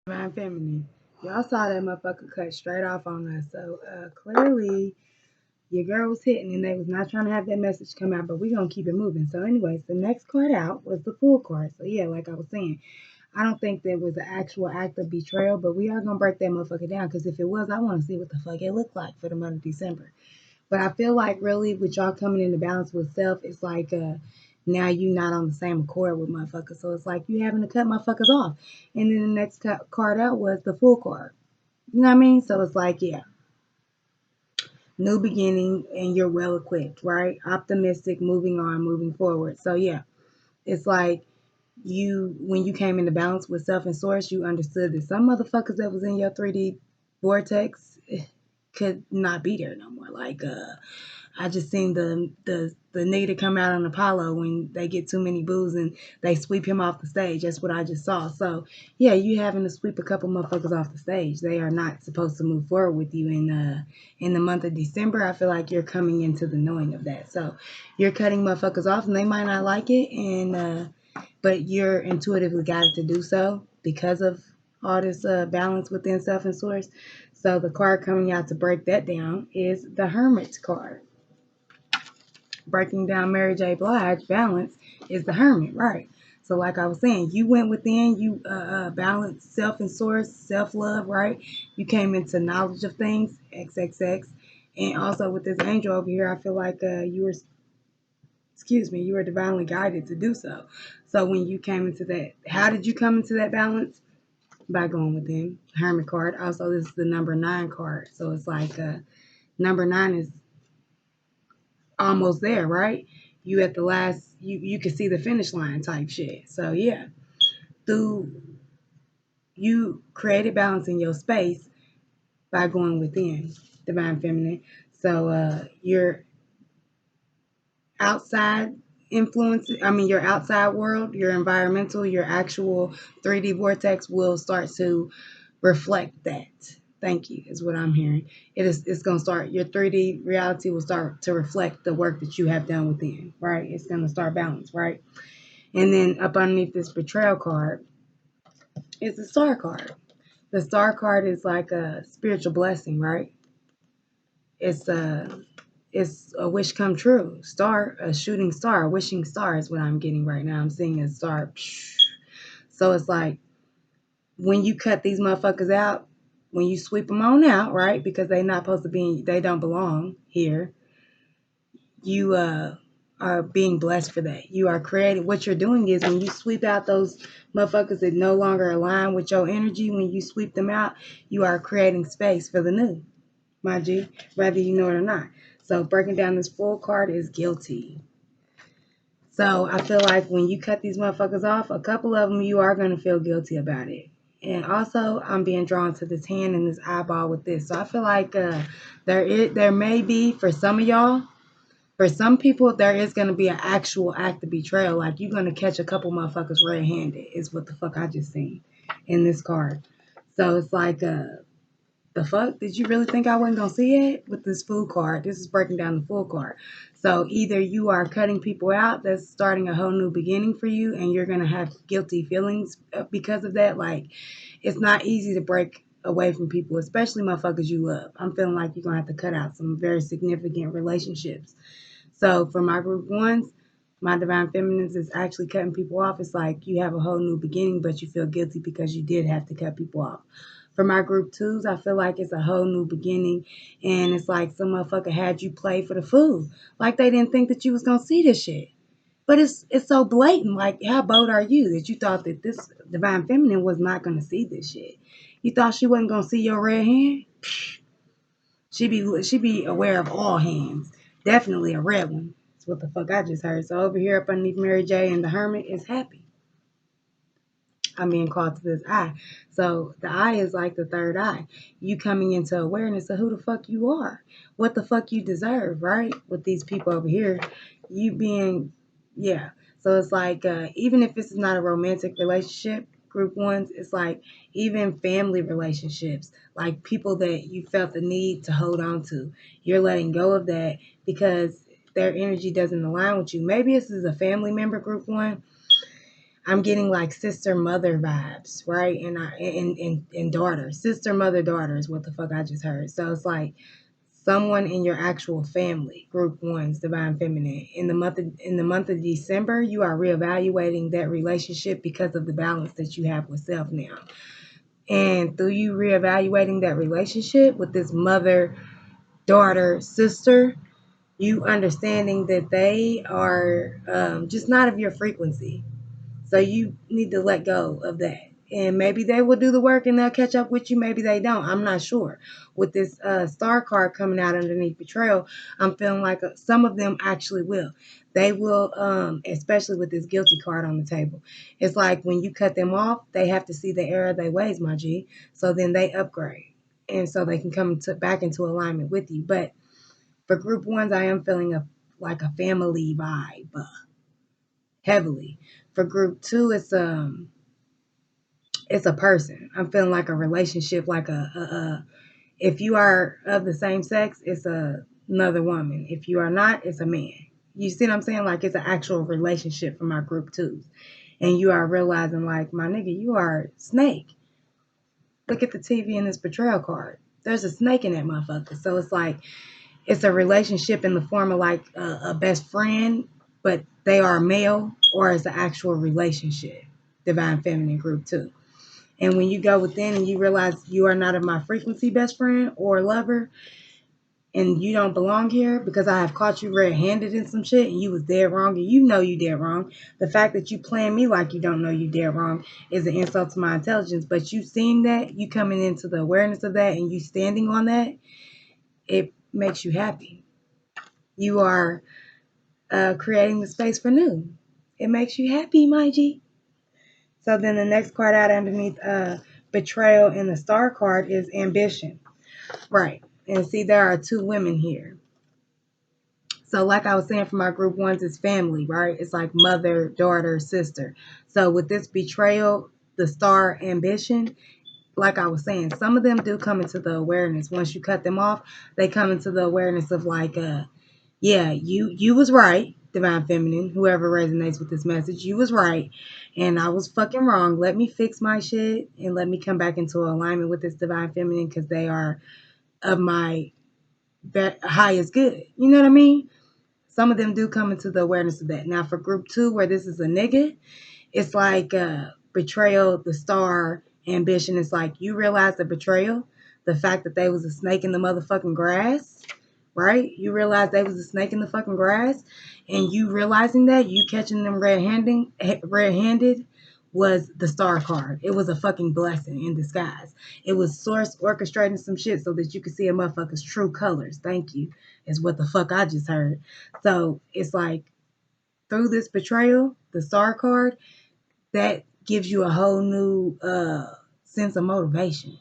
Divine Feminine. Y'all saw that motherfucker cut straight off on us. So clearly your girl was hitting and they was not trying to have that message come out, but we gonna keep it moving. So anyways, the next card out was the Fool card. So yeah, like I was saying, I don't think there was an actual act of betrayal, but we are gonna break that motherfucker down because if it was, I want to see what the fuck it looked like for the month of December. But I feel like really with y'all coming into balance with self, it's like now you not on the same accord with motherfuckers. So it's like you having to cut motherfuckers off. And then the next card out was the Fool card. You know what I mean? So it's like, yeah, new beginning and you're well equipped, right? Optimistic, moving on, moving forward. So yeah, it's like you when you came into balance with self and source, you understood that some motherfuckers that was in your 3D vortex could not be there no more. Like I just seen the nigga that come out on Apollo when they get too many boos and they sweep him off the stage. That's what I just saw. So yeah, you having to sweep a couple motherfuckers off the stage. They are not supposed to move forward with you in the month of December. I feel like you're coming into the knowing of that. So you're cutting motherfuckers off and they might not like it and but you're intuitively guided to do so because of all this balance within self and source. So the card coming out to break that down is the Hermit card. Breaking down Mary J. Blige balance is the Hermit, right? So like I was saying, you went within, you balanced self and source, self love, right? You came into knowledge of things, XXX, and also with this angel over here, I feel like you were divinely guided to do so. So when you came into that, how did you come into that balance? By going within. Hermit card. Also, this is the number 9 card. So it's like number 9 is almost there, right? You at the last, you can see the finish line type shit. So yeah, through you created balance in your space by going within, divine feminine. So your outside influence, I mean your outside world, your environmental, your actual 3D vortex will start to reflect that. Thank you, is what I'm hearing. It's gonna start, your 3D reality will start to reflect the work that you have done within, right? It's gonna start balance, right? And then up underneath this betrayal card is the star card. The star card is like a spiritual blessing, right? It's a wish come true. Star, a shooting star, a wishing star is what I'm getting right now. I'm seeing a star. So it's like when you cut these motherfuckers out, when you sweep them on out, right? Because they not supposed to be, they don't belong here. You are being blessed for that. You are creating. What you're doing is when you sweep out those motherfuckers that no longer align with your energy. When you sweep them out, you are creating space for the new, my G, whether you know it or not. So breaking down this full card is guilty. So I feel like when you cut these motherfuckers off, a couple of them you are going to feel guilty about it. And also, I'm being drawn to this hand and this eyeball with this. So I feel like there may be, for some of y'all, for some people, there is going to be an actual act of betrayal. Like you're going to catch a couple motherfuckers red-handed is what the fuck I just seen in this card. So it's like the fuck? Did you really think I wasn't gonna see it? With this full card, this is breaking down the full card. So either you are cutting people out, that's starting a whole new beginning for you, and you're gonna have guilty feelings because of that. Like, it's not easy to break away from people, especially motherfuckers you love. I'm feeling like you're gonna have to cut out some very significant relationships. So for my group ones, my divine feminines is actually cutting people off. It's like you have a whole new beginning, but you feel guilty because you did have to cut people off. For my group twos, I feel like it's a whole new beginning, and it's like some motherfucker had you play for the food, like they didn't think that you was gonna see this shit. But it's so blatant. Like, how bold are you that you thought that this divine feminine was not gonna see this shit? You thought she wasn't gonna see your red hand? She be aware of all hands. Definitely a red one. That's what the fuck I just heard. So over here up underneath Mary J and the Hermit is happy. I'm being called to this eye. So the eye is like the third eye. You coming into awareness of who the fuck you are. What the fuck you deserve, right? With these people over here. You being, yeah. So it's like, even if this is not a romantic relationship, group ones, it's like even family relationships, like people that you felt the need to hold on to. You're letting go of that because their energy doesn't align with you. Maybe this is a family member, group one. I'm getting like sister mother vibes, right? And daughter, sister mother daughter is what the fuck I just heard. So it's like someone in your actual family, group ones, divine feminine. In the month of December, you are reevaluating that relationship because of the balance that you have with self now. And through you reevaluating that relationship with this mother, daughter, sister, you understanding that they are just not of your frequency. So you need to let go of that. And maybe they will do the work and they'll catch up with you. Maybe they don't. I'm not sure. With this star card coming out underneath betrayal, I'm feeling like some of them actually will. They will, especially with this guilty card on the table. It's like when you cut them off, they have to see the error of their ways, my G. So then they upgrade. And so they can come back into alignment with you. But for group ones, I am feeling like a family vibe heavily. For group two, it's a person. I'm feeling like a relationship, like a if you are of the same sex, it's another woman. If you are not, it's a man. You see what I'm saying? Like it's an actual relationship for my group twos. And you are realizing, like, my nigga, you are a snake. Look at the TV in this betrayal card. There's a snake in that motherfucker. So it's like it's a relationship in the form of like a best friend, but they are male, or it's an actual relationship. Divine feminine group two. And when you go within and you realize you are not of my frequency best friend or lover, and you don't belong here because I have caught you red-handed in some shit and you was dead wrong and you know you dead wrong. The fact that you playing me like you don't know you dead wrong is an insult to my intelligence. But you seeing that, you coming into the awareness of that and you standing on that, it makes you happy. You are creating the space for new. It makes you happy, my G. So then the next card out underneath betrayal in the star card is ambition. Right. And see, there are two women here. So like I was saying for my group ones, it's family, right? It's like mother, daughter, sister. So with this betrayal, the star ambition, like I was saying, some of them do come into the awareness. Once you cut them off, they come into the awareness of like, yeah, you was right, divine feminine, whoever resonates with this message, you was right. And I was fucking wrong. Let me fix my shit and let me come back into alignment with this divine feminine because they are of my highest good. You know what I mean? Some of them do come into the awareness of that. Now, for group two, where this is a nigga, it's like betrayal, the star, ambition. It's like you realize the betrayal, the fact that they was a snake in the motherfucking grass, right? You realize they was a snake in the fucking grass, and you realizing that, you catching them red-handed was the star card. It was a fucking blessing in disguise. It was source orchestrating some shit so that you could see a motherfucker's true colors. Thank you, is what the fuck I just heard. So it's like through this betrayal, the star card, that gives you a whole new sense of motivation.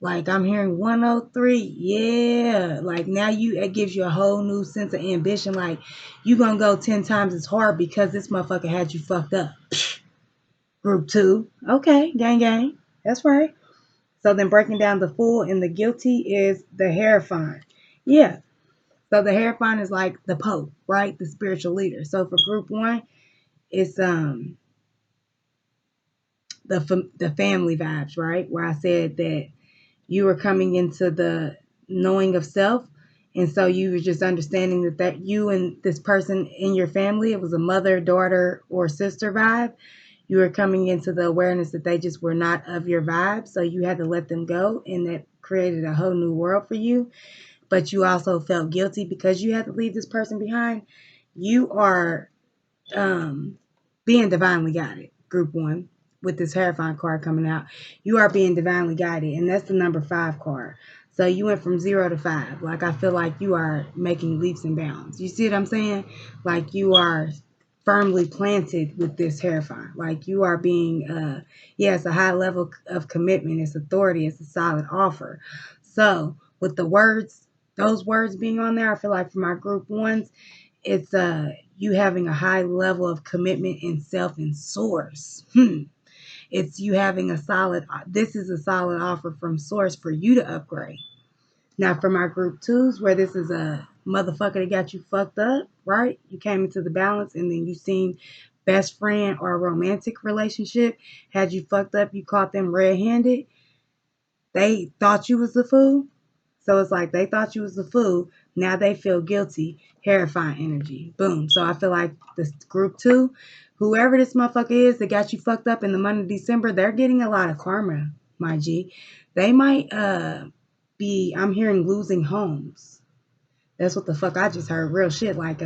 Like I'm hearing 103, yeah. Like now it gives you a whole new sense of ambition. Like you gonna go 10 times as hard because this motherfucker had you fucked up. Group two, okay, gang, that's right. So then breaking down the fool and the guilty is the Hierophant. Yeah. So the Hierophant is like the Pope, right? The spiritual leader. So for group one, it's the family vibes, right? Where I said that you were coming into the knowing of self. And so you were just understanding that you and this person in your family, it was a mother, daughter, or sister vibe. You were coming into the awareness that they just were not of your vibe. So you had to let them go. And that created a whole new world for you. But you also felt guilty because you had to leave this person behind. You are being divinely guided, group one, with this Hierophant card coming out. You are being divinely guided, and that's the number 5 card. So you went from 0 to 5. Like I feel like you are making leaps and bounds. You see what I'm saying? Like you are firmly planted with this Hierophant. Like you are being, yeah, it's a high level of commitment. It's authority. It's a solid offer. So with the words, those words being on there, I feel like for my group ones, it's you having a high level of commitment in self and source. It's you having a solid, this is a solid offer from source for you to upgrade. Now for my group twos, where this is a motherfucker that got you fucked up, right? You came into the balance and then you seen best friend or romantic relationship had you fucked up, you caught them red-handed, they thought you was the fool. So it's like they thought you was the fool. Now they feel guilty. Terrifying energy. Boom. So I feel like this group 2, whoever this motherfucker is that got you fucked up in the month of December, they're getting a lot of karma, my G. They might be, I'm hearing, losing homes. That's what the fuck I just heard. Real shit. Like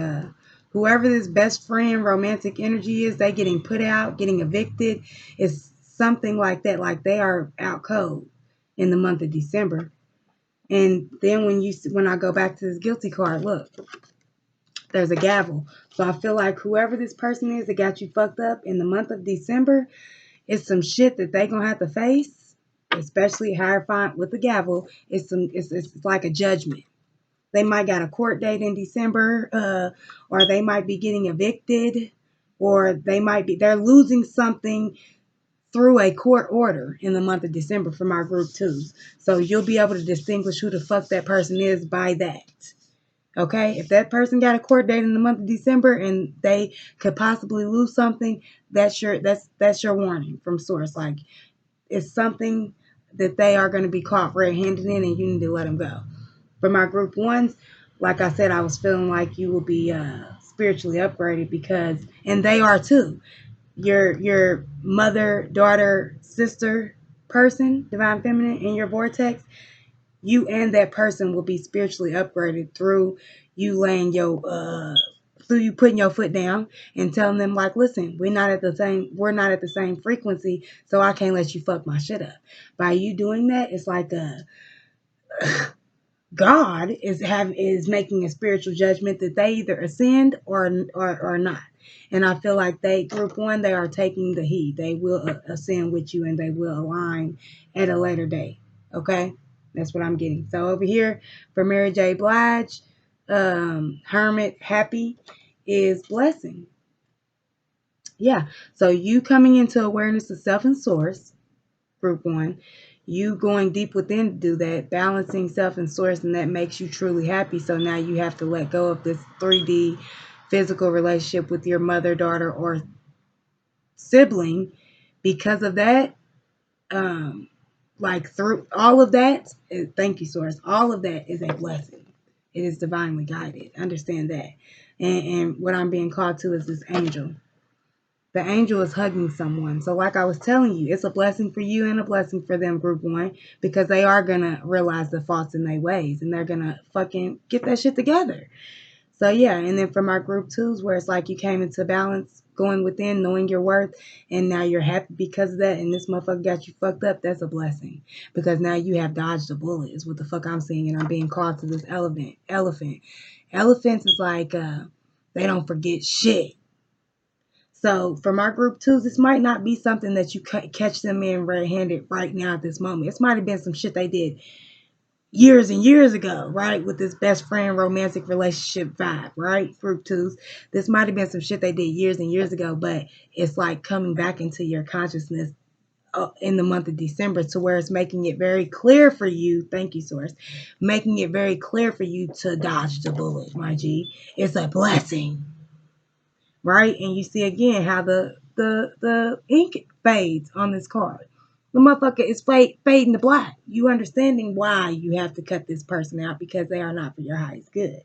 whoever this best friend romantic energy is, they getting put out, getting evicted. It's something like that. Like they are out cold in the month of December. And then when I go back to this guilty card, look, there's a gavel. So I feel like whoever this person is that got you fucked up in the month of December, it's some shit that they gonna have to face, especially hierophant with the gavel. It's like a judgment. They might got a court date in December, or they might be getting evicted, or they're losing something through a court order in the month of December for my group 2s. So you'll be able to distinguish who the fuck that person is by that. Okay? If that person got a court date in the month of December and they could possibly lose something, that's your warning from source. Like it's something that they are going to be caught red-handed in, and you need to let them go. For my group 1s, like I said, I was feeling like you will be spiritually upgraded because, and they are too, your mother, daughter, sister person, divine feminine in your vortex, you and that person will be spiritually upgraded through you laying your through you putting your foot down and telling them like, listen, we're not at the same frequency, so I can't let you fuck my shit up. By you doing that, it's like God is making a spiritual judgment that they either ascend or not. And I feel like group 1, they are taking the heat. They will ascend with you and they will align at a later date. Okay, that's what I'm getting. So over here for Mary J. Blige, Hermit Happy is blessing. Yeah. So you coming into awareness of self and source, group 1, you going deep within to do that, balancing self and source, and that makes you truly happy. So now you have to let go of this 3D physical relationship with your mother, daughter, or sibling. Because of that, like through all of that, thank you, source. All of that is a blessing. It is divinely guided. Understand that. And what I'm being called to is this angel. The angel is hugging someone. So like I was telling you, it's a blessing for you and a blessing for them, group 1, because they are going to realize the faults in their ways and they're going to fucking get that shit together. So yeah, and then for my group 2s, where it's like you came into balance, going within, knowing your worth, and now you're happy because of that, and this motherfucker got you fucked up, that's a blessing. Because now you have dodged a bullet, is what the fuck I'm seeing, and I'm being called to this elephant. Elephants is like, they don't forget shit. So for my group 2s, this might not be something that you catch them in red-handed right now at this moment. This might have been some shit they did years and years ago, right? With this best friend romantic relationship vibe, right? Group 2s. This might have been some shit they did years and years ago, but it's like coming back into your consciousness in the month of December, to where it's making it very clear for you. Thank you, source. Making it very clear for you to dodge the bullet, my G. It's a blessing. Right? And you see again how the ink fades on this card. The motherfucker is fading to black. You understanding why you have to cut this person out, because they are not for your highest good.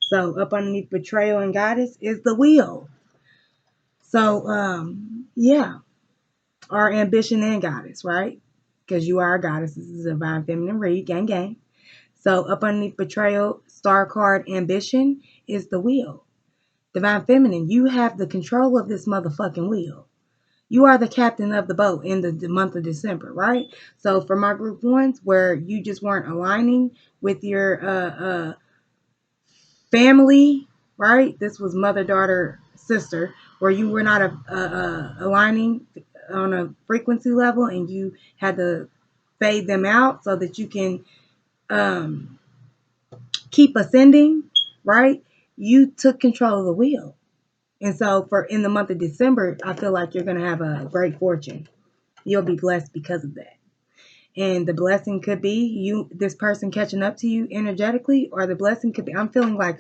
So up underneath betrayal and goddess is the wheel. So yeah, our ambition and goddess, right? Because you are a goddess. This is a divine feminine read, gang gang. So up underneath betrayal, star card, ambition is the wheel. Divine feminine, you have the control of this motherfucking wheel. You are the captain of the boat in the month of December, right? So for my group 1s, where you just weren't aligning with your family, right? This was mother, daughter, sister, where you were not aligning on a frequency level, and you had to fade them out so that you can keep ascending, right? You took control of the wheel. And so for in the month of December, I feel like you're going to have a great fortune. You'll be blessed because of that. And the blessing could be this person catching up to you energetically, or the blessing could be, I'm feeling like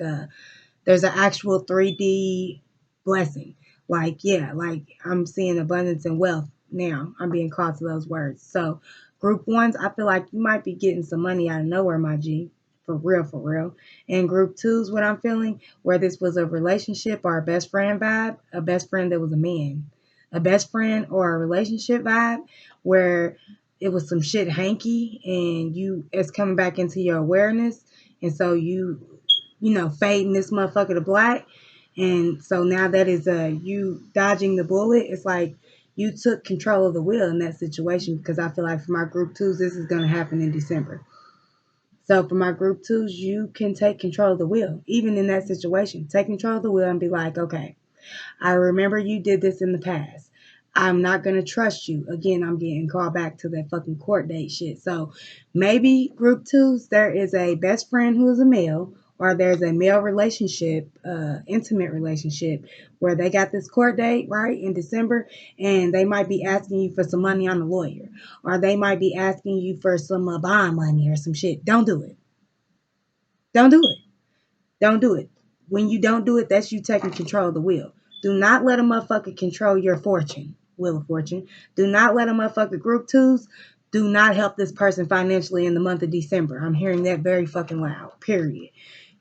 there's an actual 3D blessing. Like, yeah, like I'm seeing abundance and wealth now. I'm being called to those words. So, group ones, I feel like you might be getting some money out of nowhere, my G. For real, for real. And group twos, what I'm feeling, where this was a relationship or a best friend vibe, a best friend that was a man, a best friend or a relationship vibe where it was some shit hanky and it's coming back into your awareness. And so fading this motherfucker to black. And so now that is you dodging the bullet. It's like you took control of the wheel in that situation, because I feel like for my group twos, this is going to happen in December. So for my group twos, you can take control of the wheel, even in that situation. Take control of the wheel and be like, okay, I remember you did this in the past. I'm not going to trust you. Again, I'm getting called back to that fucking court date shit. So maybe group twos, there is a best friend who is a male, or there's a male relationship, intimate relationship, where they got this court date, right, in December, and they might be asking you for some money on a lawyer, or they might be asking you for some bond money or some shit. Don't do it. Don't do it. Don't do it. When you don't do it, that's you taking control of the wheel. Do not let a motherfucker control your fortune, wheel of fortune. Do not let a motherfucker group twos. Do not help this person financially in the month of December. I'm hearing that very fucking loud, period.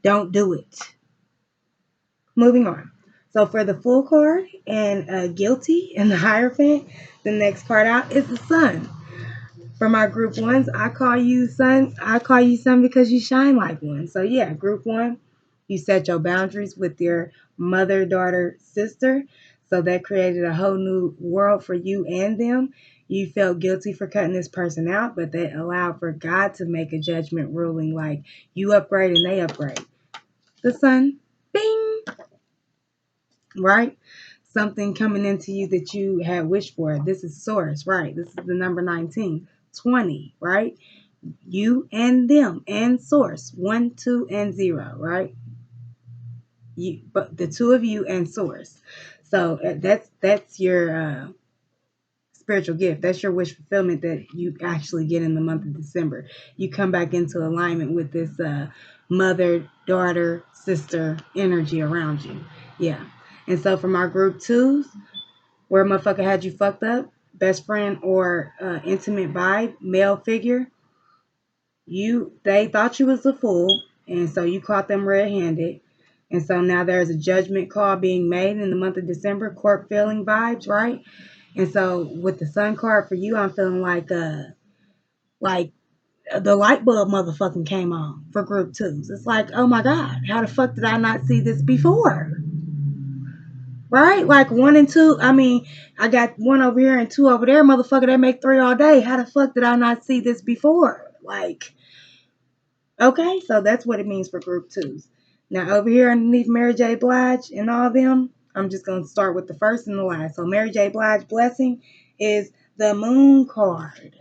Don't do it. Moving on. So for the full card and guilty and the Hierophant, the next card out is the sun. For my group ones, I call you son. I call you son because you shine like one. So yeah, group one, you set your boundaries with your mother, daughter, sister. So that created a whole new world for you and them. You felt guilty for cutting this person out, but that allowed for God to make a judgment ruling like you upgrade and they upgrade. The sun, bing, right? Something coming into you that you had wished for. This is source, right? This is the number 19, 20, right? You and them and source, 1, 2, and 0, right? But the two of you and source. So that's your spiritual gift. That's your wish fulfillment that you actually get in the month of December. You come back into alignment with this mother, daughter, sister energy around you. Yeah. And so from our group twos, where a motherfucker had you fucked up, best friend or intimate vibe, male figure, they thought you was a fool, and so you caught them red-handed. And so now there's a judgment call being made in the month of December, court feeling vibes, right? And so with the sun card for you, I'm feeling like the light bulb motherfucking came on for group twos. It's like, oh my God, how the fuck did I not see this before? Right? Like one and two. I mean, I got one over here and two over there, motherfucker. They make three all day. How the fuck did I not see this before? Like, okay, so that's what it means for group twos. Now over here underneath Mary J. Blige and all them, I'm just gonna start with the first and the last. So Mary J. Blige blessing is the moon card.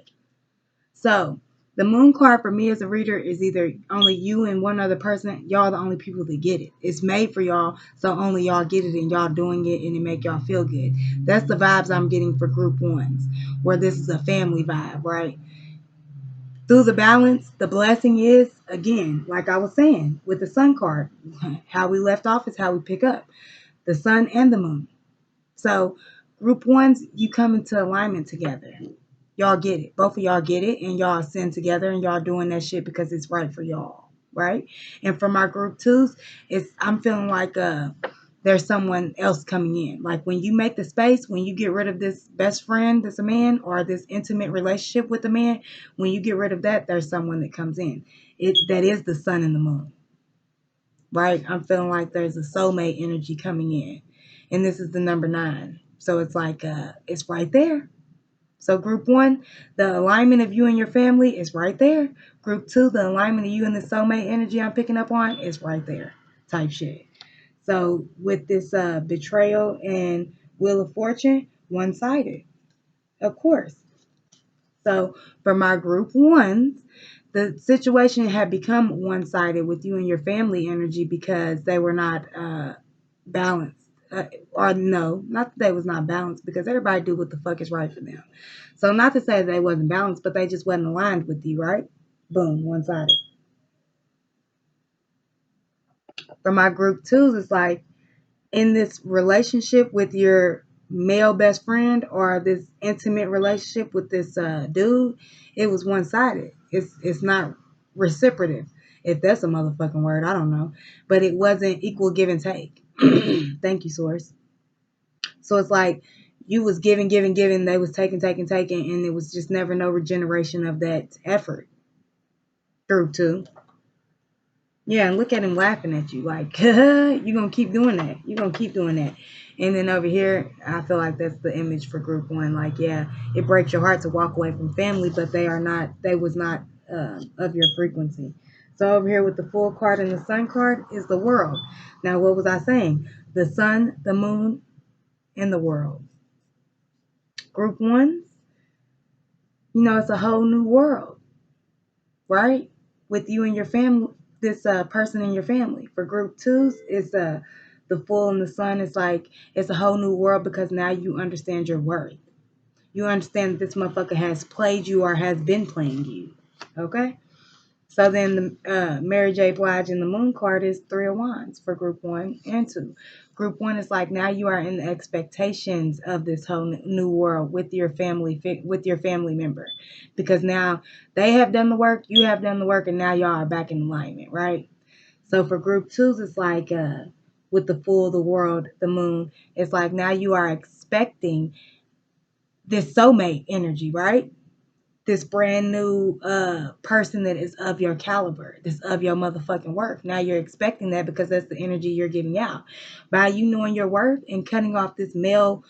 So the moon card for me as a reader is either only you and one other person. Y'all the only people that get it. It's made for y'all, so only y'all get it and y'all doing it and it make y'all feel good. That's the vibes I'm getting for group ones, where this is a family vibe, right? Through the balance, the blessing is, again, like I was saying with the sun card, how we left off is how we pick up the sun and the moon. So, group ones, you come into alignment together. Y'all get it. Both of y'all get it, and y'all ascend together, and y'all doing that shit because it's right for y'all, right? And for my group twos, I'm feeling like there's someone else coming in. Like when you make the space, when you get rid of this best friend that's a man, or this intimate relationship with a man, when you get rid of that, there's someone that comes in. That is the sun and the moon, right? I'm feeling like there's a soulmate energy coming in, and this is the number 9. So it's like it's right there. So group one, the alignment of you and your family is right there. Group two, the alignment of you and the soulmate energy I'm picking up on is right there. Type shit. So with this betrayal and wheel of fortune, one-sided, of course. So for my group ones, the situation had become one-sided with you and your family energy because they were not balanced. Or no, not that they was not balanced, because everybody do what the fuck is right for them. So not to say that they wasn't balanced, but they just wasn't aligned with you, right? Boom, one-sided. For my group twos, it's like in this relationship with your male best friend or this intimate relationship with this dude, it was one-sided. It's not reciprocative. If that's a motherfucking word, I don't know. But it wasn't equal give and take. Thank you, source. So it's like you was giving, giving, giving, they was taking, taking, taking, and it was just never no regeneration of that effort. Group two. Yeah, and look at him laughing at you like, you gonna keep doing that. You gonna keep doing that. And then over here, I feel like that's the image for group one. Like, yeah, it breaks your heart to walk away from family, but they was not of your frequency. So over here with the full card and the sun card is the world. Now, what was I saying? The sun, the moon, and the world. Group one, it's a whole new world, right? With you and your family, this person in your family. For group twos, it's the full and the sun. It's like it's a whole new world because now you understand your worth. You understand that this motherfucker has played you or has been playing you. Okay. So then the Mary J. Blige in the Moon card is Three of Wands for group one and two. Group one is like now you are in the expectations of this whole new world with your family member, because now they have done the work, you have done the work, and now y'all are back in alignment, right? So for group twos, it's like with the full, the world, the moon, it's like now you are expecting this soulmate energy, right? This brand new person that is of your caliber, this of your motherfucking worth. Now you're expecting that because that's the energy you're giving out. By you knowing your worth and cutting off this male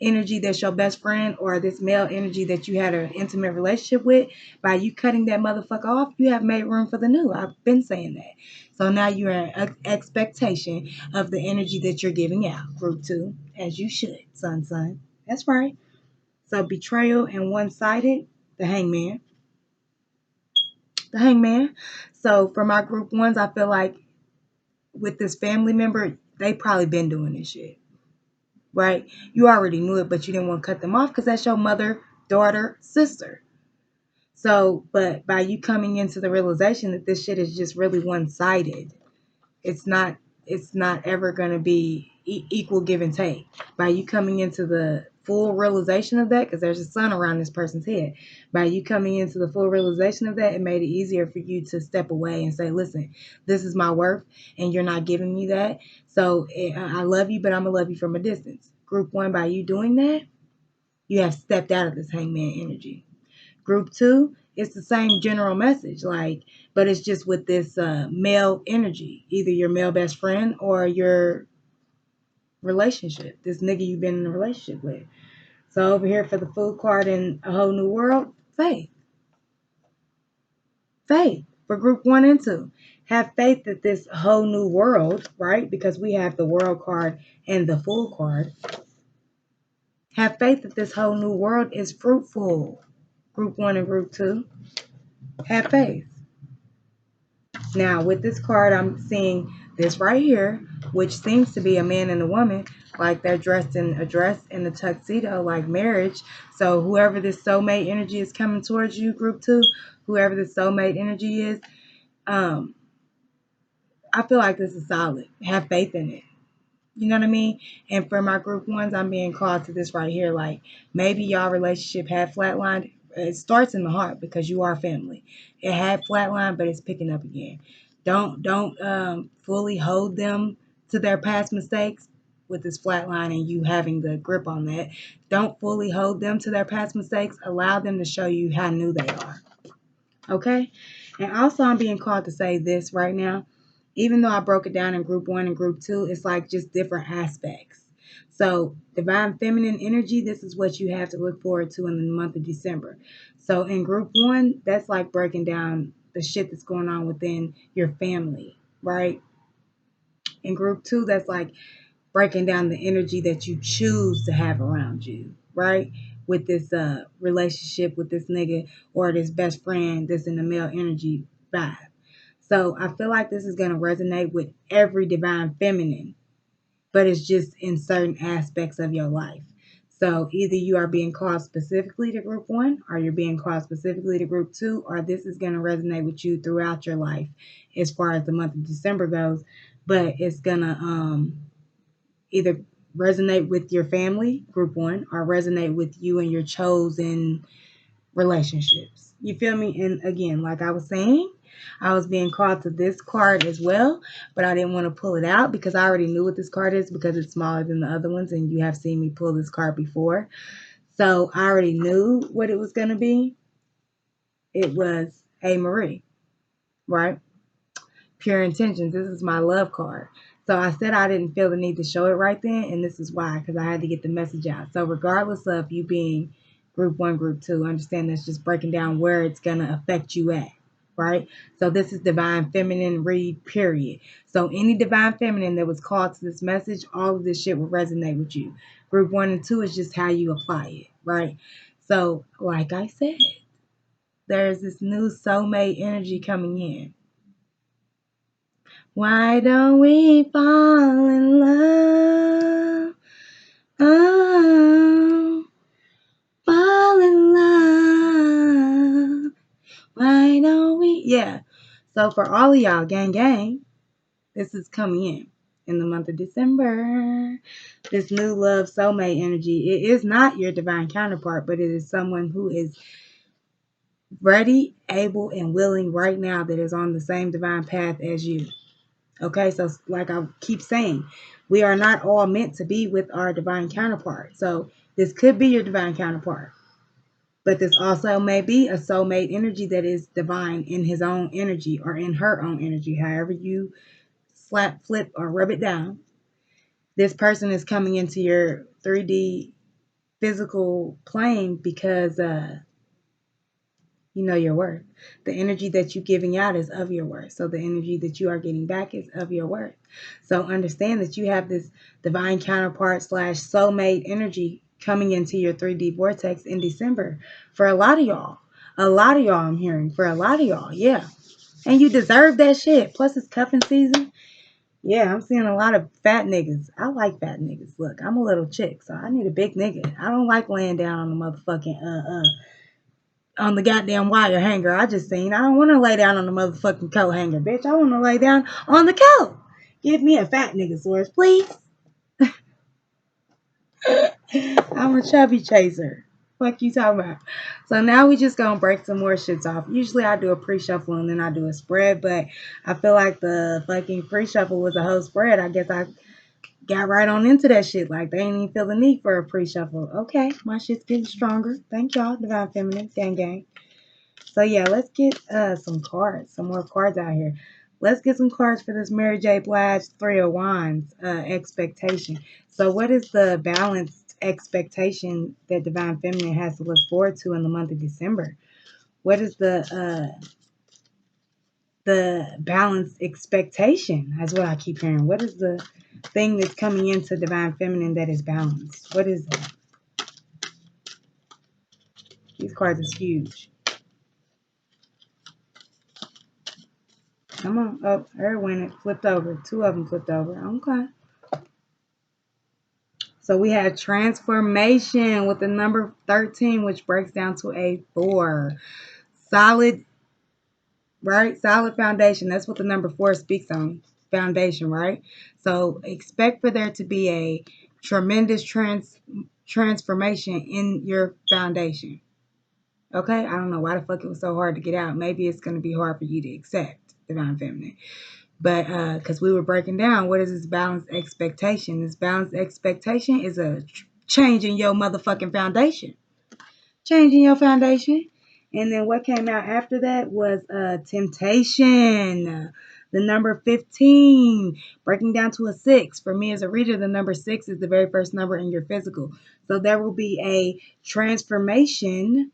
energy that's your best friend or this male energy that you had an intimate relationship with, by you cutting that motherfucker off, you have made room for the new. I've been saying that. So now you're in expectation of the energy that you're giving out. Group two, as you should, son. That's right. So betrayal and one-sided, the hangman. The hangman. So for my group ones, I feel like with this family member, they probably been doing this shit. Right? You already knew it, but you didn't want to cut them off because that's your mother, daughter, sister. So, but by you coming into the realization that this shit is just really one-sided, it's not it's not ever going to be equal give and take. By you coming into the full realization of that, because there's a sun around this person's head, by you coming into the full realization of that, it made it easier for you to step away and say, listen, this is my worth and you're not giving me that. So I love you, but I'm gonna love you from a distance. Group one, by you doing that, you have stepped out of this hangman energy. Group two, it's the same general message, like, but it's just with this male energy, either your male best friend or your relationship, this nigga you've been in a relationship with. So over here for the food card in a whole new world, faith. Faith for group one and two. Have faith that this whole new world, right? Because we have the world card and the fool card. Have faith that this whole new world is fruitful. Group one and group two. Have faith. Now, with this card, I'm seeing this right here, which seems to be a man and a woman, like they're dressed in a dress and a tuxedo, like marriage. So, whoever this soulmate energy is coming towards you, group two, whoever this soulmate energy is, um, I feel like this is solid. Have faith in it. You know what I mean? And for my group ones, I'm being called to this right here. Like maybe y'all relationship had flatlined. It starts in the heart because you are family. It had flatlined, but it's picking up again. Don't fully hold them to their past mistakes with this flatline and you having the grip on that. Don't fully hold them to their past mistakes. Allow them to show you how new they are. Okay? And also, I'm being called to say this right now. Even though I broke it down in group one and group two, it's like just different aspects. So, divine feminine energy, this is what you have to look forward to in the month of December. So, in group one, that's like breaking down the shit that's going on within your family, right? In group two, that's like breaking down the energy that you choose to have around you, right? With this relationship with this nigga or this best friend that's in the male energy vibe. So I feel like this is going to resonate with every divine feminine, but it's just in certain aspects of your life. So either you are being called specifically to group one, or you're being called specifically to group two, or this is going to resonate with you throughout your life as far as the month of December goes. But it's going to either resonate with your family, group one, or resonate with you and your chosen relationships. You feel me? And again, like I was saying, I was being called to this card as well, but I didn't want to pull it out because I already knew what this card is because it's smaller than the other ones, and you have seen me pull this card before. So I already knew what it was going to be. It was A. Marie, right? Pure intentions. This is my love card. So I said I didn't feel the need to show it right then, and this is why, because I had to get the message out. So regardless of you being group one, group two, understand that's just breaking down where it's going to affect you at, right? So this is divine feminine read, period. So any divine feminine that was called to this message, all of this shit will resonate with you. Group one and two is just how you apply it, right? So like I said, there's this new soulmate energy coming in. Why don't we fall in love? Oh, fall in love. Why don't we? Yeah. So for all of y'all, gang, this is coming in the month of December. This new love soulmate energy. It is not your divine counterpart, but it is someone who is ready, able, and willing right now that is on the same divine path as you. Okay, so like I keep saying, we are not all meant to be with our divine counterpart. So this could be your divine counterpart, but this also may be a soulmate energy that is divine in his own energy or in her own energy, however you slap, flip, or rub it down. This person is coming into your 3D physical plane because you know your worth. The energy that you're giving out is of your worth. So the energy that you are getting back is of your worth. So understand that you have this divine counterpart slash soulmate energy coming into your 3D vortex in December. For a lot of y'all. A lot of y'all I'm hearing. For a lot of y'all. Yeah. And you deserve that shit. Plus it's cuffing season. Yeah, I'm seeing a lot of fat niggas. I like fat niggas. Look, I'm a little chick, so I need a big nigga. I don't like laying down on the motherfucking on the goddamn wire hanger I just seen. I don't want to lay down on the motherfucking coat hanger, bitch. I want to lay down on the coat. Give me a fat nigga source, please. I'm a chubby chaser. Fuck you talking about? So now we just gonna break some more shits off. Usually I do a pre-shuffle and then I do a spread, but I feel like the fucking pre-shuffle was a whole spread. I guess I got right on into that shit. Like they ain't even feel the need for a pre-shuffle. Okay, my shit's getting stronger. Thank y'all, Divine Feminine, gang. So yeah, let's get some cards, some more cards out here. Let's get some cards for this Mary J. Blige Three of Wands expectation. So what is the balanced expectation that Divine Feminine has to look forward to in the month of December? What is the balanced expectation? That's what I keep hearing. What is the thing that's coming into Divine Feminine that is balanced? What is that? These cards is huge. Come on. Oh, her went it. Flipped over. Two of them flipped over. Okay. So we had transformation with the number 13, which breaks down to a 4. Solid, right? Solid foundation. That's what the number 4 speaks on. Foundation, right? So expect for there to be a tremendous transformation in your foundation. Okay? I don't know why the fuck it was so hard to get out. Maybe it's going to be hard for you to accept, Divine Feminine. But because we were breaking down, what is this balanced expectation? This balanced expectation is a change in your motherfucking foundation. Changing your foundation. And then what came out after that was temptation. The number 15, breaking down to a 6. For me as a reader, the number 6 is the very first number in your physical. So there will be a transformation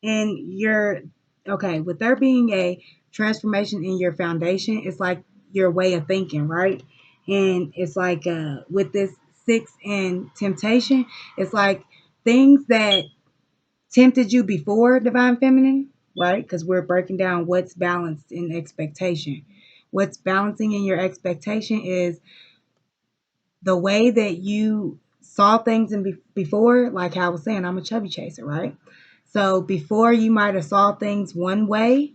in your, okay, with there being a transformation in your foundation, it's like your way of thinking, right? And it's like with this 6 and temptation, it's like things that tempted you before, Divine Feminine, right? Because we're breaking down what's balanced in expectation. What's balancing in your expectation is the way that you saw things in before, like how I was saying, I'm a chubby chaser, right? So before you might have saw things one way,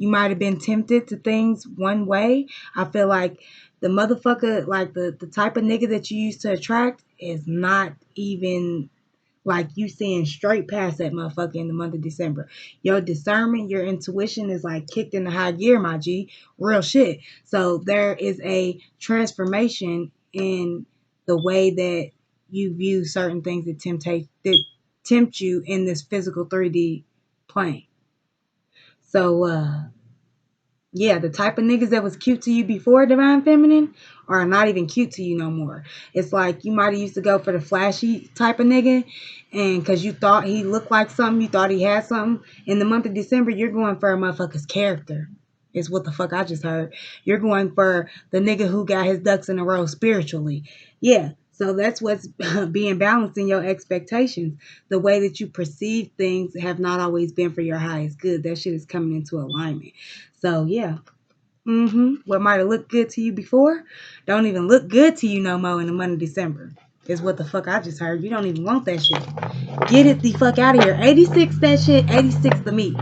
You might have been tempted to things one way. I feel like the motherfucker, like the type of nigga that you used to attract is not even like you seeing straight past that motherfucker in the month of December. Your discernment, your intuition is like kicked into high gear, my G. Real shit. So there is a transformation in the way that you view certain things that tempt you in this physical 3D plane. So yeah, the type of niggas that was cute to you before Divine Feminine are not even cute to you no more. It's like you might have used to go for the flashy type of nigga, and because you thought he looked like something, you thought he had something. In the month of December, you're going for a motherfucker's character. Is what the fuck I just heard. You're going for the nigga who got his ducks in a row spiritually. Yeah. So that's what's being balanced in your expectations. The way that you perceive things have not always been for your highest good. That shit is coming into alignment. So yeah. What might have looked good to you before don't even look good to you no more in the month of December. Is what the fuck I just heard. You don't even want that shit. Get it the fuck out of here. 86 that shit. 86 the meat.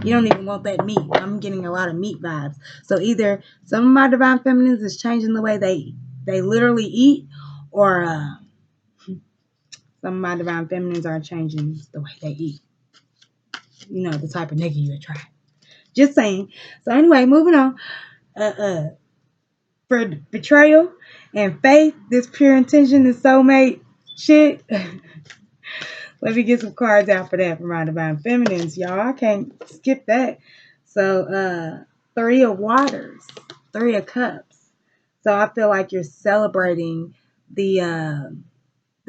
You don't even want that meat. I'm getting a lot of meat vibes. So either some of my divine feminines is changing the way they literally eat, or some of my divine feminines are changing the way they eat. You know, the type of nigga you attract. Just saying. So anyway, moving on. For betrayal and faith, this pure intention, this soulmate shit. Let me get some cards out for that for my divine feminines, y'all. I can't skip that. So, Three of Waters, Three of Cups. So I feel like you're celebrating the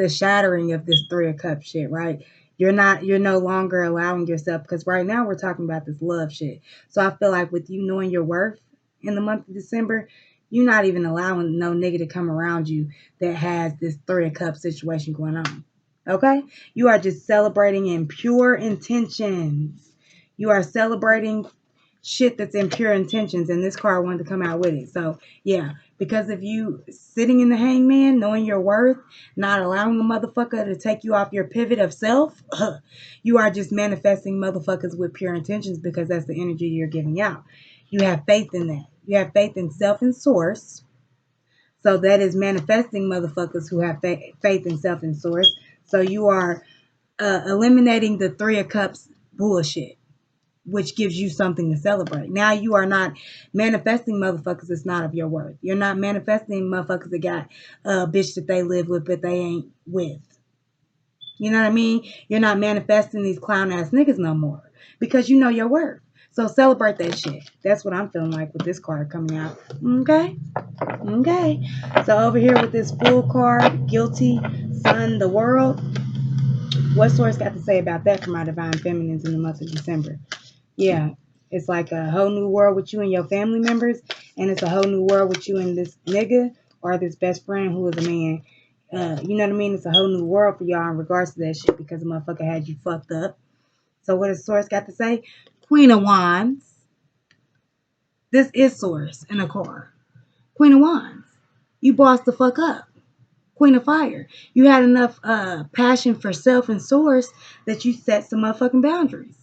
shattering of this Three of Cups shit, right? You're no longer allowing yourself, because right now we're talking about this love shit. So I feel like with you knowing your worth in the month of December, you're not even allowing no nigga to come around you that has this Three of Cups situation going on. Okay? You are just celebrating in pure intentions. You are celebrating shit that's in pure intentions, and this card wanted to come out with it. So yeah, because of you sitting in the hangman, knowing your worth, not allowing a motherfucker to take you off your pivot of self, you are just manifesting motherfuckers with pure intentions, because that's the energy you're giving out. You have faith in that. You have faith in self and source. So that is manifesting motherfuckers who have faith in self and source. So you are eliminating the Three of Cups bullshit, which gives you something to celebrate. Now you are not manifesting motherfuckers that's not of your worth. You're not manifesting motherfuckers that got a bitch that they live with but they ain't with. You know what I mean? You're not manifesting these clown ass niggas no more, because you know your worth. So celebrate that shit. That's what I'm feeling like with this card coming out. Okay? Okay. So over here with this Fool card, Guilty, Sun, the World. What Source got to say about that for my divine feminines in the month of December? Yeah, it's like a whole new world with you and your family members, and it's a whole new world with you and this nigga or this best friend who is a man. You know what I mean? It's a whole new world for y'all in regards to that shit, because the motherfucker had you fucked up. So what does Source got to say? Queen of Wands. This is Source in a car. Queen of Wands. You bossed the fuck up. Queen of Fire. You had enough passion for self and source that you set some motherfucking boundaries.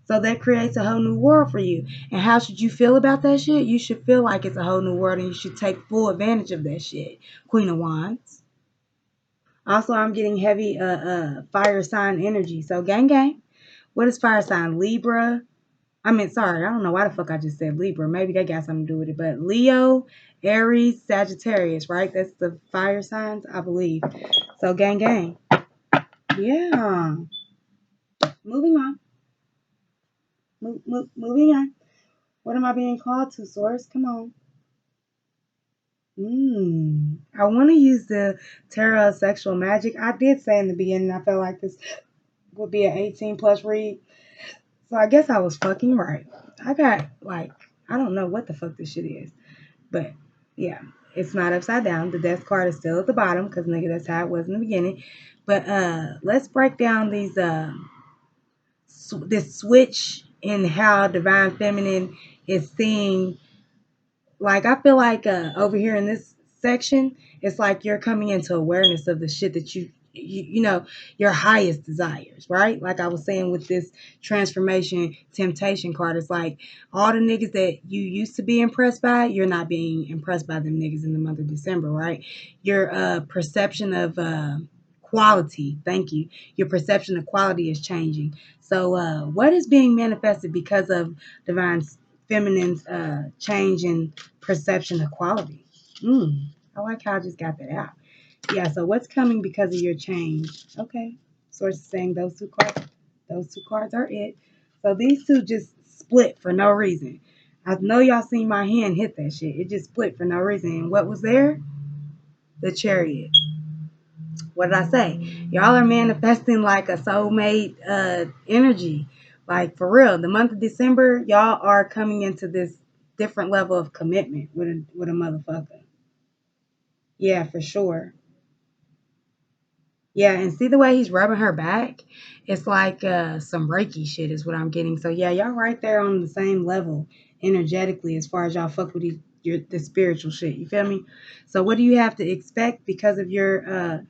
So that creates a whole new world for you. And how should you feel about that shit? You should feel like it's a whole new world, and you should take full advantage of that shit. Queen of Wands. Also, I'm getting heavy fire sign energy. So gang gang. What is fire sign? Libra. Sorry, I don't know why the fuck I just said Libra. Maybe that got something to do with it. But Leo, Aries, Sagittarius, right? That's the fire signs, I believe. So gang gang. Yeah. Moving on. Moving on. What am I being called to, Source? Come on. I want to use the Tarot of Sexual Magic. I did say in the beginning I felt like this would be an 18 plus read. So I guess I was fucking right. I got I don't know what the fuck this shit is. But yeah, it's not upside down. The Death card is still at the bottom, because nigga, that's how it was in the beginning. But let's break down these this switch in how Divine Feminine is seeing. Like, I feel like over here in this section, it's like you're coming into awareness of the shit that you know, your highest desires, right? Like I was saying with this transformation temptation card, it's like all the niggas that you used to be impressed by, you're not being impressed by them niggas in the month of December, right? Your perception of quality, thank you. Your perception of quality is changing. So what is being manifested because of divine feminine's change in perception of quality? I like how I just got that out. Yeah, so what's coming because of your change? Okay. Source is saying those two cards are it. So these two just split for no reason. I know y'all seen my hand hit that shit. It just split for no reason. And what was there? The Chariot. What did I say? Y'all are manifesting like a soulmate energy. Like for real. The month of December, y'all are coming into this different level of commitment with a motherfucker. Yeah, for sure. Yeah, and see the way he's rubbing her back? It's like some Reiki shit is what I'm getting. So yeah, y'all right there on the same level energetically as far as y'all fuck with the spiritual shit. You feel me? So what do you have to expect because of your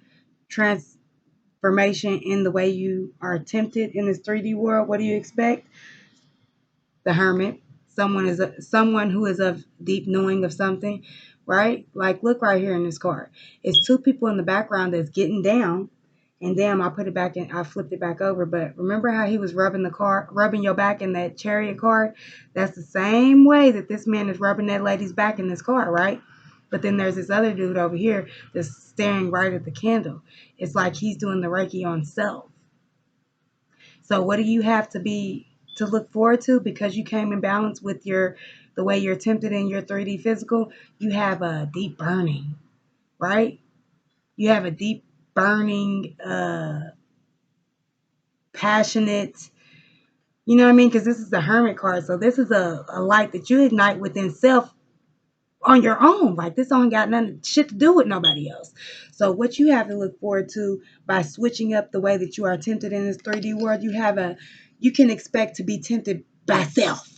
transformation in the way you are tempted in this 3D world? What do you expect? The Hermit. Someone who is of deep knowing of something, right? Like look right here in this card. It's two people in the background that's getting down. And damn, I put it back in, I flipped it back over. But remember how he was rubbing your back in that Chariot card? That's the same way that this man is rubbing that lady's back in this card, right? But then there's this other dude over here that's staring right at the candle. It's like he's doing the Reiki on self. So what do you have to look forward to because you came in balance with the way you're tempted in your 3D physical? You have a deep burning, right? You have a deep burning, passionate, you know what I mean? Because this is the Hermit card. So this is a light that you ignite within self on your own. Like this ain't got nothing shit to do with nobody else. So what you have to look forward to by switching up the way that you are tempted in this 3D world, you can expect to be tempted by self.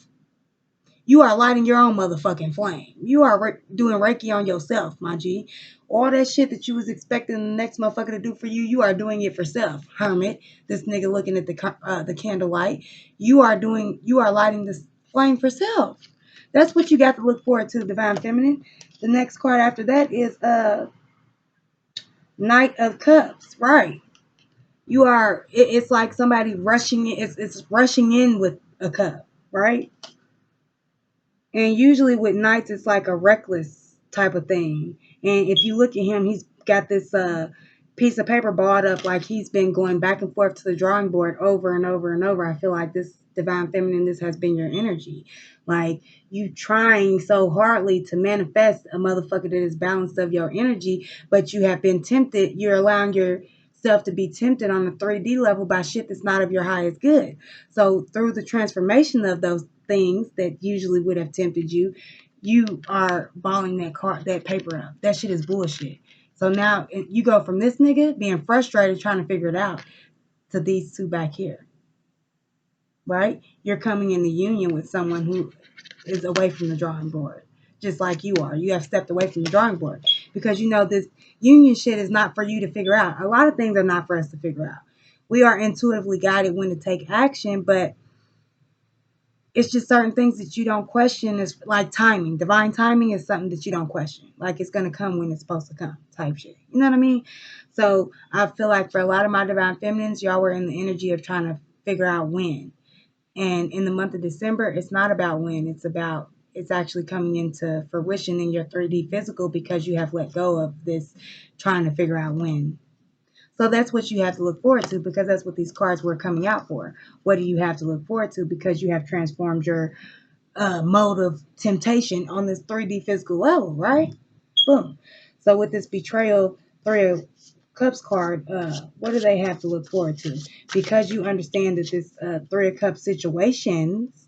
You are lighting your own motherfucking flame. You are doing Reiki on yourself, my G. All that shit that you was expecting the next motherfucker to do for you, you are doing it for self, Hermit. This nigga looking at the candlelight. You are lighting this flame for self. That's what you got to look forward to, Divine Feminine. The next card after that is Knight of Cups, right? It's like somebody rushing in, it's rushing in with a cup, right? And usually with knights, it's like a reckless type of thing. And if you look at him, he's got this piece of paper balled up like he's been going back and forth to the drawing board over and over and over. I feel like this divine feminine, this has been your energy. Like you trying so hardly to manifest a motherfucker that is balanced of your energy, but you have been tempted. You're allowing yourself to be tempted on the 3D level by shit that's not of your highest good. So through the transformation of those things that usually would have tempted you, you are balling that paper up. That shit is bullshit. So now you go from this nigga being frustrated trying to figure it out to these two back here, right? You're coming in the union with someone who is away from the drawing board, just like you are. You have stepped away from the drawing board because you know this union shit is not for you to figure out. A lot of things are not for us to figure out. We are intuitively guided when to take action, but it's just certain things that you don't question. Is like timing. Divine timing is something that you don't question. Like it's gonna come when it's supposed to come, type shit. You know what I mean? So I feel like for a lot of my divine feminines, y'all were in the energy of trying to figure out when. And in the month of December, it's not about when. It's actually coming into fruition in your 3D physical because you have let go of this trying to figure out when. So that's what you have to look forward to because that's what these cards were coming out for. What do you have to look forward to because you have transformed your mode of temptation on this 3D physical level, right? Boom. So with this betrayal 3 of Cups card, what do they have to look forward to? Because you understand that this 3 of Cups situations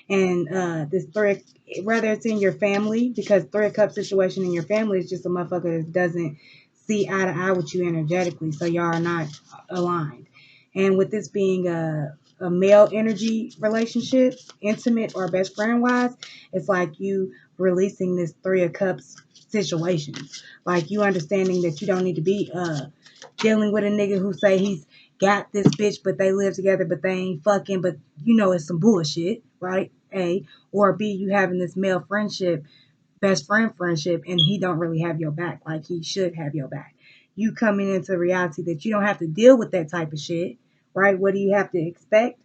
and this whether it's in your family, because 3 of Cups situation in your family is just a motherfucker that doesn't see eye to eye with you energetically, so y'all are not aligned. And with this being a male energy relationship, intimate or best friend wise, it's like you releasing this Three of Cups situation. Like you understanding that you don't need to be dealing with a nigga who say he's got this bitch, but they live together, but they ain't fucking, but you know it's some bullshit, right? A. Or B, you having this male friendship, best friend friendship, and he don't really have your back like he should have your back. You coming into reality that you don't have to deal with that type of shit, right? What do you have to expect?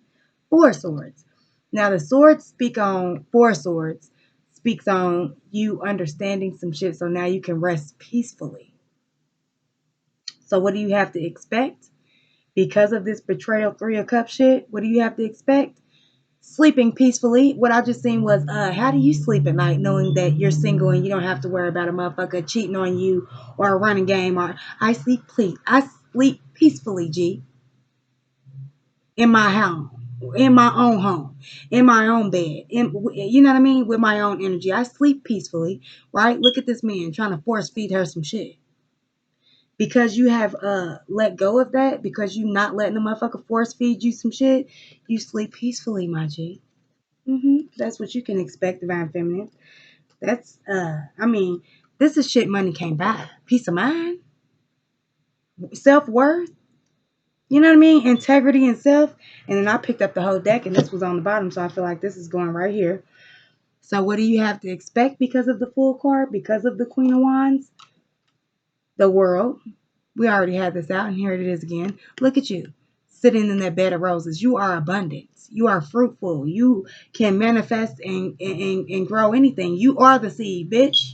Four swords. Now the swords speak on four swords speaks on you understanding some shit, so now you can rest peacefully. So what do you have to expect? Because of this betrayal Three of Cups shit, what do you have to expect? Sleeping peacefully. What I just seen was, how do you sleep at night knowing that you're single and you don't have to worry about a motherfucker cheating on you or a running game? Or I sleep peacefully, G, in my home, in my own home, in my own bed, you know what I mean, with my own energy. I sleep peacefully, right? Look at this man trying to force feed her some shit. Because you have let go of that, because you not letting the motherfucker force feed you some shit, you sleep peacefully, my G. That's what you can expect, divine feminine. That's I mean, this is shit money can't buy. Peace of mind, self-worth, you know what I mean? Integrity and self. And then I picked up the whole deck and this was on the bottom, so I feel like this is going right here. So what do you have to expect because of the Fool card? Because of the Queen of Wands? The world. We already had this out and here it is again. Look at you. Sitting in that bed of roses. You are abundance. You are fruitful. You can manifest and grow anything. You are the seed, bitch.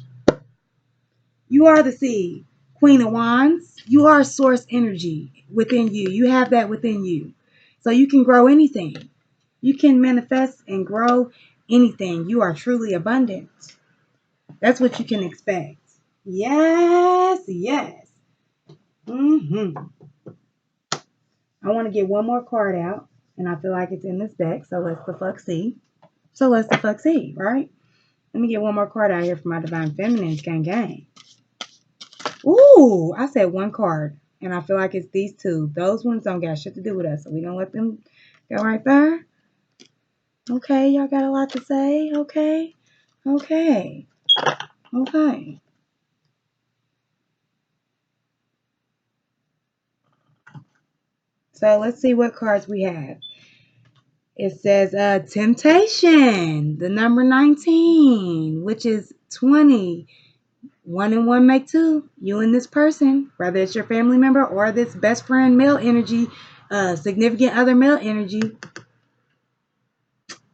You are the seed. Queen of Wands. You are source energy within you. You have that within you. So you can grow anything. You can manifest and grow anything. You are truly abundant. That's what you can expect. Yes, yes. I want to get one more card out, and I feel like it's in this deck, so let's the fuck see. Right? Let me get one more card out here for my Divine Feminines, gang gang. Ooh, I said one card, and I feel like it's these two. Those ones don't got shit to do with us, so we gonna let them go right there. Okay, y'all got a lot to say. Okay. So let's see what cards we have. It says temptation, the number 19, which is 20. One and one make two. You and this person, whether it's your family member or this best friend male energy, significant other male energy,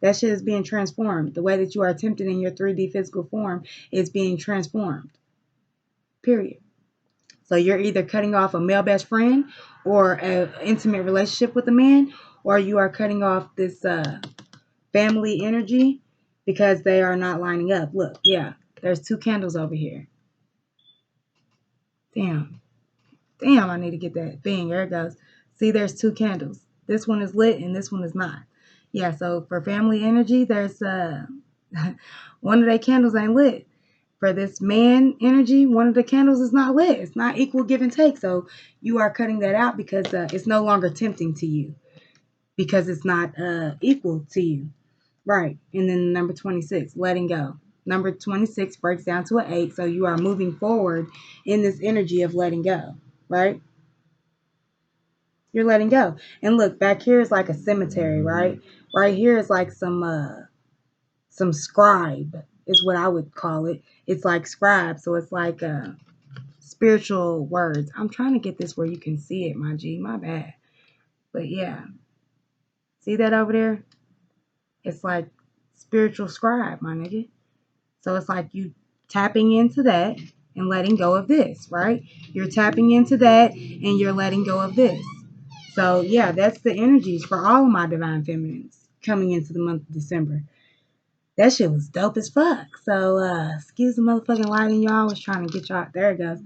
that shit is being transformed. The way that you are tempted in your 3D physical form is being transformed. Period. So you're either cutting off a male best friend or an intimate relationship with a man, or you are cutting off this family energy because they are not lining up. Look, yeah, there's two candles over here. Damn, I need to get that. Bing, there it goes. See, there's two candles. This one is lit and this one is not. Yeah, so for family energy, there's one of the candles ain't lit. For this man energy, one of the candles is not lit. It's not equal give and take. So you are cutting that out because it's no longer tempting to you because it's not equal to you. Right. And then number 26, letting go. Number 26 breaks down to an 8. So you are moving forward in this energy of letting go. Right? You're letting go. And look, back here is like a cemetery, right? Right here is like some scribe is what I would call it. It's like scribe. So it's like spiritual words. I'm trying to get this where you can see it, my G. My bad. But yeah. See that over there? It's like spiritual scribe, my nigga. So it's like you tapping into that and letting go of this, right? You're tapping into that and you're letting go of this. So yeah, that's the energies for all of my divine feminines coming into the month of December. That shit was dope as fuck. So excuse the motherfucking lighting, y'all. I was trying to get y'all. There it goes.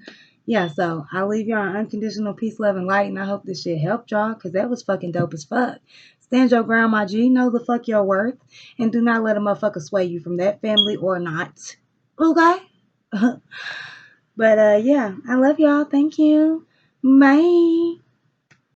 Yeah, so I'll leave y'all on unconditional peace, love, and light, and I hope this shit helped y'all, because that was fucking dope as fuck. Stand your ground, my G. Know the fuck your worth, and do not let a motherfucker sway you from that family or not. Okay? But yeah, I love y'all. Thank you. Bye.